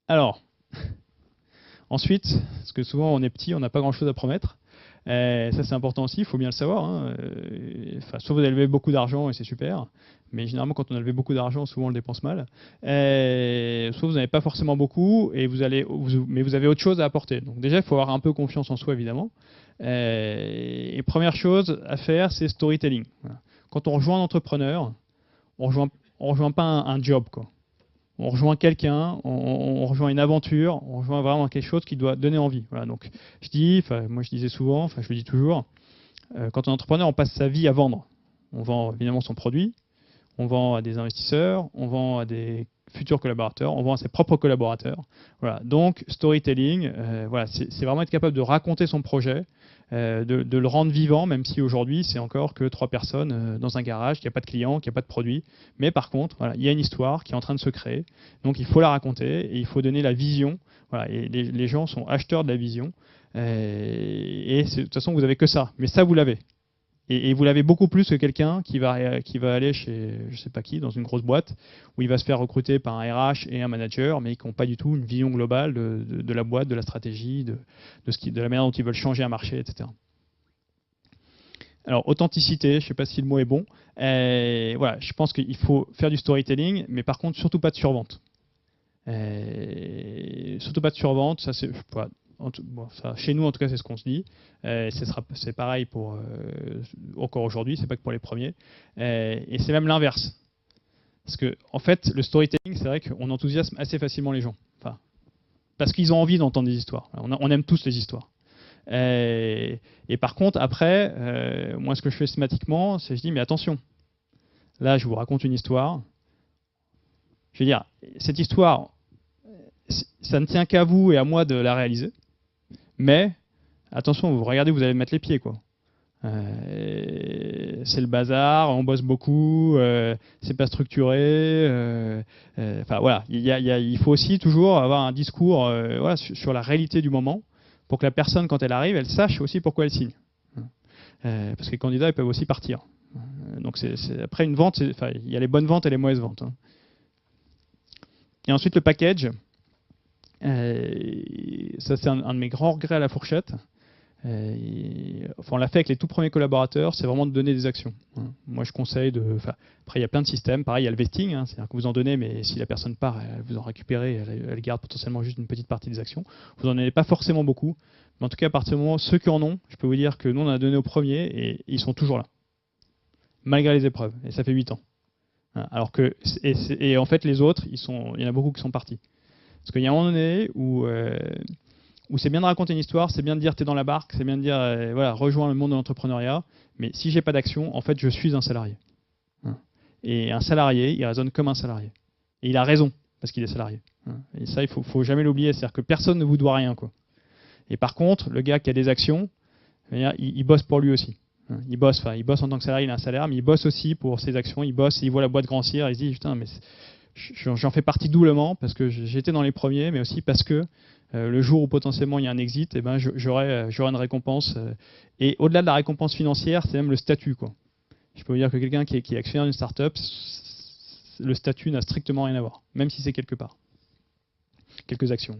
Alors, ensuite, parce que souvent on est petit, on n'a pas grand-chose à promettre. Ça c'est important aussi, il faut bien le savoir, hein. Enfin, soit vous avez levé beaucoup d'argent et c'est super, mais généralement quand on a levé beaucoup d'argent, souvent on le dépense mal. Soit vous n'avez pas forcément beaucoup, mais vous avez autre chose à apporter. Donc déjà, il faut avoir un peu confiance en soi évidemment. Et première chose à faire, c'est storytelling. Voilà. Quand on rejoint un entrepreneur, on rejoint, on rejoint pas un job, quoi. On rejoint quelqu'un, on rejoint une aventure, on rejoint vraiment quelque chose qui doit donner envie. Voilà, donc je dis, enfin, moi je disais souvent, enfin je le dis toujours, quand on est entrepreneur, on passe sa vie à vendre. On vend évidemment son produit, on vend à des investisseurs, on vend à des futurs collaborateurs, on vend à ses propres collaborateurs. Voilà. Donc, storytelling, voilà, c'est vraiment être capable de raconter son projet, de le rendre vivant, même si aujourd'hui, c'est encore que 3 personnes dans un garage, qu'il n'y a pas de clients, qu'il n'y a pas de produit. Mais par contre, voilà, il y a une histoire qui est en train de se créer. Donc, il faut la raconter et il faut donner la vision. Voilà, et les gens sont acheteurs de la vision. Et de toute façon, vous n'avez que ça. Mais ça, vous l'avez. Et vous l'avez beaucoup plus que quelqu'un qui va aller chez je sais pas qui, dans une grosse boîte, où il va se faire recruter par un RH et un manager, mais qui n'ont pas du tout une vision globale de la boîte, de la stratégie, de la manière dont ils veulent changer un marché, etc. Alors, authenticité, je ne sais pas si le mot est bon. Voilà, je pense qu'il faut faire du storytelling, mais par contre, surtout pas de survente. Surtout pas de survente, ça c'est voilà, bon, ça, chez nous en tout cas c'est ce qu'on se dit. C'est pareil pour encore aujourd'hui, c'est pas que pour les premiers. Et c'est même l'inverse, parce que en fait le storytelling, c'est vrai qu'on enthousiasme assez facilement les gens, enfin, parce qu'ils ont envie d'entendre des histoires. On aime tous les histoires. Et par contre après, moi ce que je fais systématiquement, c'est je dis mais attention, là je vous raconte une histoire. Je veux dire, cette histoire, ça ne tient qu'à vous et à moi de la réaliser. Mais attention, vous regardez, vous allez mettre les pieds, quoi. C'est le bazar, on bosse beaucoup, c'est pas structuré. Enfin voilà, il faut aussi toujours avoir un discours voilà, sur la réalité du moment pour que la personne, quand elle arrive, elle sache aussi pourquoi elle signe. Parce que les candidats, ils peuvent aussi partir. Donc après une vente, enfin, il y a les bonnes ventes et les mauvaises ventes, hein. Et ensuite le package, ça c'est un de mes grands regrets à la fourchette. Enfin, on l'a fait avec les tout premiers collaborateurs, c'est vraiment de donner des actions. Moi, je conseille de. Enfin, après, il y a plein de systèmes. Pareil, il y a le vesting, hein, c'est-à-dire que vous en donnez, mais si la personne part, elle vous en récupérez, elle garde potentiellement juste une petite partie des actions. Vous n'en donnez pas forcément beaucoup, mais en tout cas, à partir du moment ceux qui en ont, je peux vous dire que nous, on en a donné au premier et ils sont toujours là, malgré les épreuves. Et ça fait 8 ans. Alors que, et en fait, les autres, il y en a beaucoup qui sont partis. Parce qu'il y a un moment donné où c'est bien de raconter une histoire, c'est bien de dire t'es dans la barque, c'est bien de dire voilà, rejoins le monde de l'entrepreneuriat, mais si j'ai pas d'action, en fait, je suis un salarié. Et un salarié, il raisonne comme un salarié. Et il a raison, parce qu'il est salarié. Et ça, il faut jamais l'oublier, c'est-à-dire que personne ne vous doit rien, quoi. Et par contre, le gars qui a des actions, il bosse pour lui aussi. Il bosse en tant que salarié, il a un salaire, mais il bosse aussi pour ses actions, il bosse, il voit la boîte grossir, il se dit putain, mais j'en fais partie doublement parce que j'étais dans les premiers, mais aussi parce que le jour où potentiellement il y a un exit, eh ben, j'aurai une récompense. Et au-delà de la récompense financière, c'est même le statut, quoi. Je peux vous dire que quelqu'un qui est actionnaire d'une startup, le statut n'a strictement rien à voir, même si c'est quelque part, quelques actions.